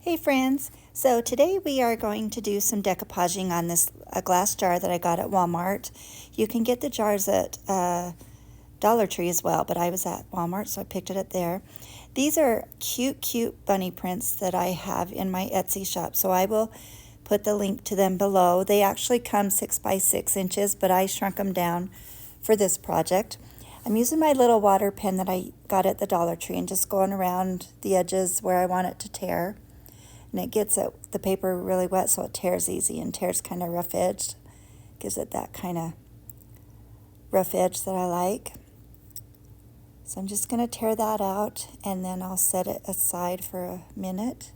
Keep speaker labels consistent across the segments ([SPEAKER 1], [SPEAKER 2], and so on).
[SPEAKER 1] Hey friends, so today we are going to do some decoupaging on this glass jar that I got at Walmart. You can get the jars at Dollar Tree as well, but I was at Walmart so I picked it up there. These are cute bunny prints that I have in my Etsy shop, so I will put the link to them below. They actually come 6 by 6 inches, but I shrunk them down for this project. I'm using my little water pen that I got at the Dollar Tree and just going around the edges where I want it to tear. And it gets the paper really wet so it tears easy and tears kind of rough edged. Gives it that kind of rough edge that I like. So I'm just going to tear that out and then I'll set it aside for a minute.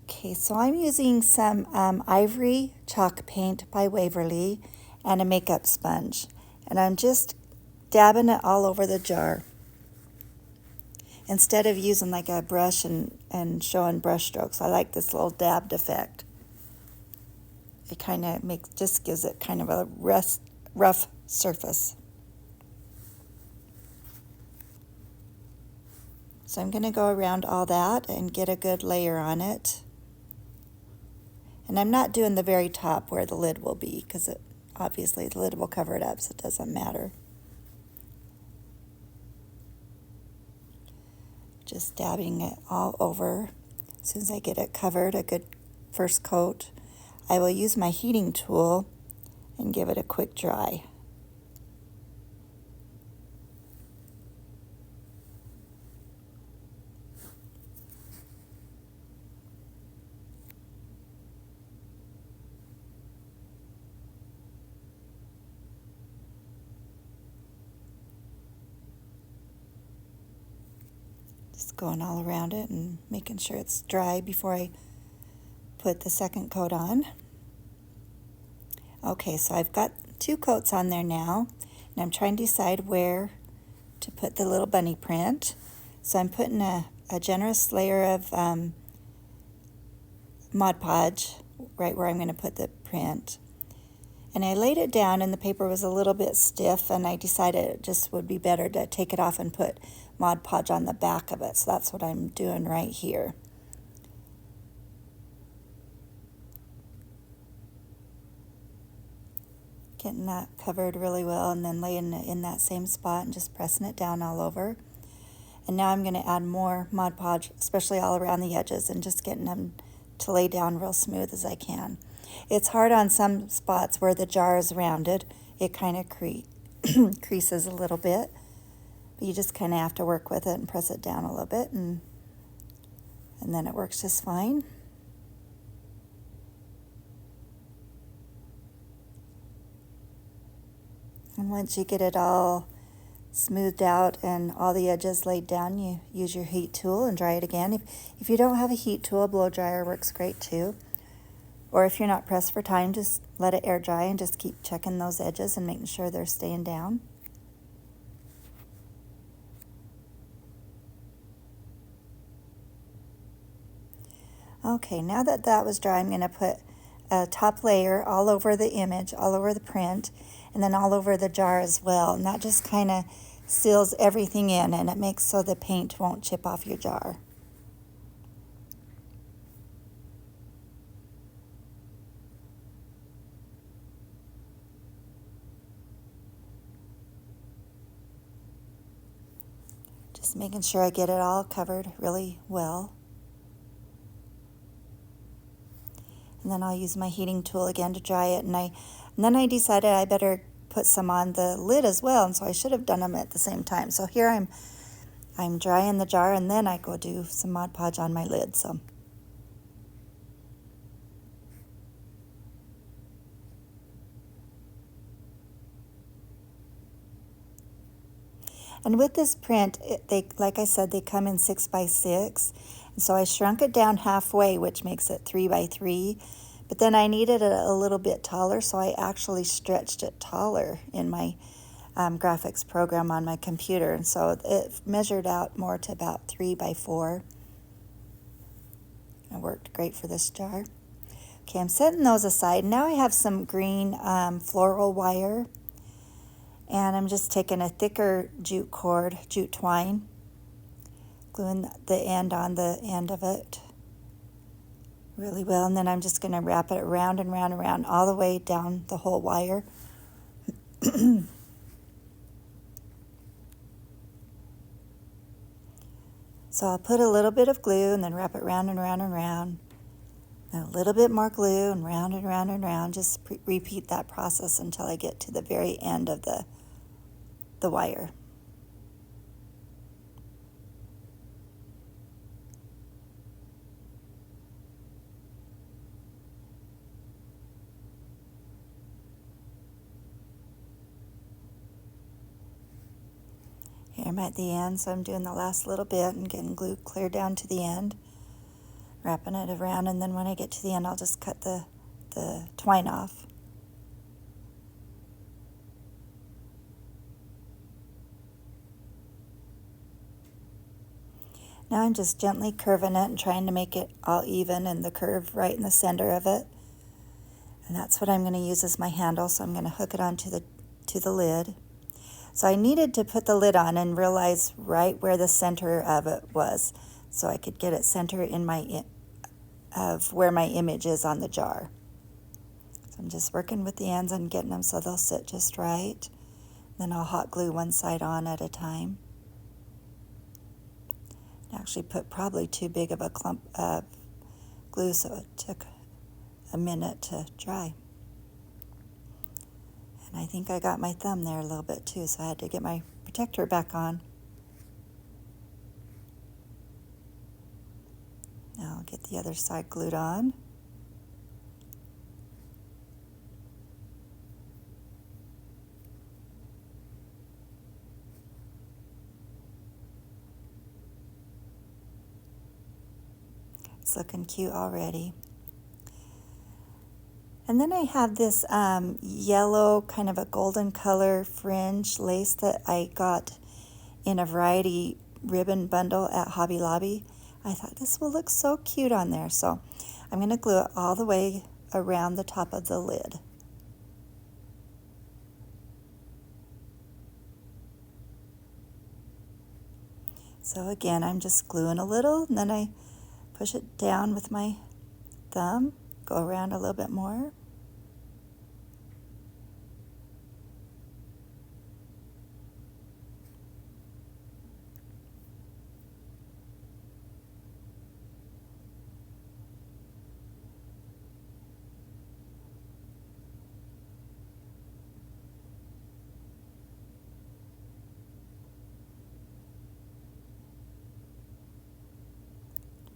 [SPEAKER 1] Okay, so I'm using some ivory chalk paint by Waverly and a makeup sponge. And I'm just dabbing it all over the jar, instead of using like a brush and showing brush strokes. I like this little dabbed effect. It kind of just gives it kind of a rough surface. So I'm going to go around all that and get a good layer on it. And I'm not doing the very top where the lid will be, because obviously the lid will cover it up, so it doesn't matter. Just dabbing it all over. As soon as I get it covered, a good first coat, I will use my heating tool and give it a quick dry. Just going all around it and making sure it's dry before I put the second coat on. Okay, so I've got 2 coats on there now, and I'm trying to decide where to put the little bunny print. So I'm putting a generous layer of Mod Podge right where I'm going to put the print. And I laid it down and the paper was a little bit stiff, and I decided it just would be better to take it off and put Mod Podge on the back of it. So that's what I'm doing right here. Getting that covered really well and then laying it in that same spot and just pressing it down all over. And now I'm going to add more Mod Podge, especially all around the edges, and just getting them to lay down real smooth as I can. It's hard on some spots where the jar is rounded. It kind of creases a little bit. But you just kind of have to work with it and press it down a little bit, and then it works just fine. And once you get it all smoothed out and all the edges laid down, you use your heat tool and dry it again. If you don't have a heat tool, a blow dryer works great too. Or if you're not pressed for time, just let it air dry and just keep checking those edges and making sure they're staying down. Okay, now that that was dry, I'm going to put a top layer all over the image, all over the print, and then all over the jar as well. And that just kind of seals everything in, and it makes so the paint won't chip off your jar. Just making sure I get it all covered really well. And then I'll use my heating tool again to dry it, and then I decided I better put some on the lid as well, and so I should have done them at the same time. So here I'm drying the jar, and then I go do some Mod Podge on my lid. So and with this print, like I said, they come in 6 by 6. And so I shrunk it down halfway, which makes it 3 by 3. But then I needed it a little bit taller, so I actually stretched it taller in my graphics program on my computer. And so it measured out more to about 3 by 4. It worked great for this jar. Okay, I'm setting those aside. Now I have some green floral wire. And I'm just taking a thicker jute twine gluing the end on the end of it really well, and then I'm just going to wrap it around and round and round all the way down the whole wire. So I'll put a little bit of glue and then wrap it round and round and round. And a little bit more glue and round and round and round. Just repeat that process until I get to the very end of the wire. Here I'm at the end, so I'm doing the last little bit and getting glue clear down to the end, wrapping it around, and then when I get to the end, I'll just cut the twine off. Now I'm just gently curving it and trying to make it all even and the curve right in the center of it. And that's what I'm going to use as my handle, so I'm going to hook it onto the lid. So I needed to put the lid on and realize right where the center of it was, so I could get it centered in of where my image is on the jar. So I'm just working with the ends and getting them so they'll sit just right. Then I'll hot glue one side on at a time. I actually put probably too big of a clump of glue, so it took a minute to dry. And I think I got my thumb there a little bit too, so I had to get my protector back on. Now I'll get the other side glued on. It's looking cute already. And then I have this yellow, kind of a golden color fringe lace that I got in a variety ribbon bundle at Hobby Lobby. I thought this will look so cute on there, so I'm going to glue it all the way around the top of the lid. So again, I'm just gluing a little, and then I push it down with my thumb, go around a little bit more.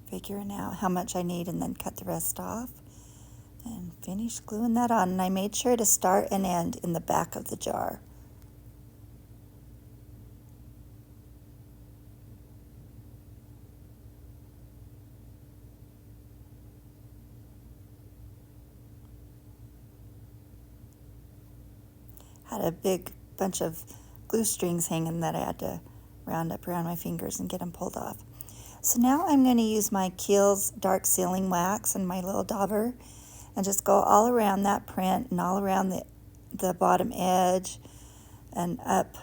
[SPEAKER 1] Figuring out how much I need and then cut the rest off and finish gluing that on. And I made sure to start and end in the back of the jar. Had a big bunch of glue strings hanging that I had to round up around my fingers and get them pulled off. So now I'm going to use my Kiehl's dark sealing wax and my little dauber and just go all around that print and all around the bottom edge and up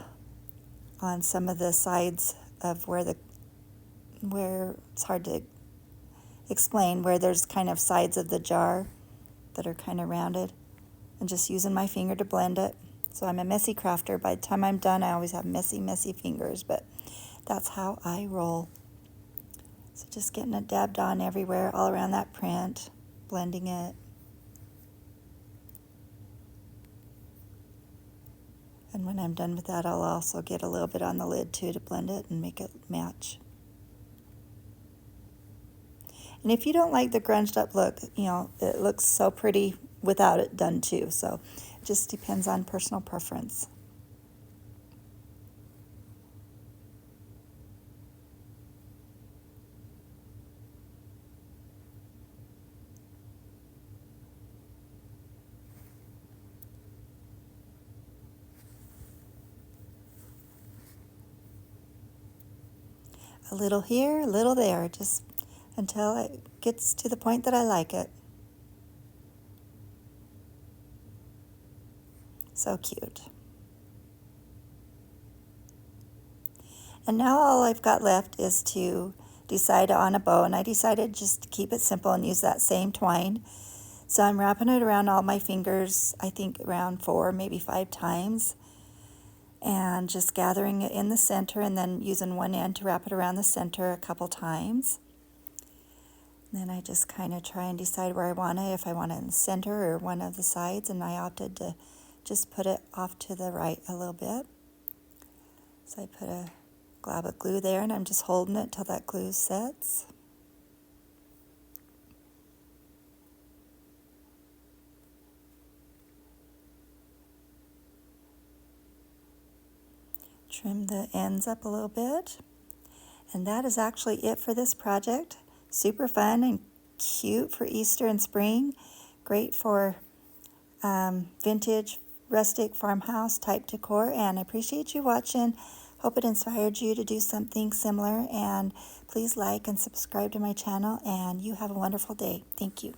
[SPEAKER 1] on some of the sides of where it's hard to explain, where there's kind of sides of the jar that are kind of rounded, and just using my finger to blend it. So I'm a messy crafter. By the time I'm done, I always have messy, messy fingers, but that's how I roll. So just getting it dabbed on everywhere, all around that print, blending it. And when I'm done with that, I'll also get a little bit on the lid too to blend it and make it match. And if you don't like the grunged up look, it looks so pretty without it done too. So it just depends on personal preference. A little here, a little there, just until it gets to the point that I like it. So cute. And now all I've got left is to decide on a bow, and I decided just to keep it simple and use that same twine. So I'm wrapping it around all my fingers, I think around 4, maybe 5 times, and just gathering it in the center and then using one end to wrap it around the center a couple times. Then I just kind of try and decide where I want it, if I want it in the center or one of the sides, and I opted to just put it off to the right a little bit. So I put a glob of glue there, and I'm just holding it till that glue sets. Trim the ends up a little bit. And that is actually it for this project. Super fun and cute for Easter and spring. Great for vintage, rustic, farmhouse type decor. And I appreciate you watching. Hope it inspired you to do something similar. And please like and subscribe to my channel. And you have a wonderful day. Thank you.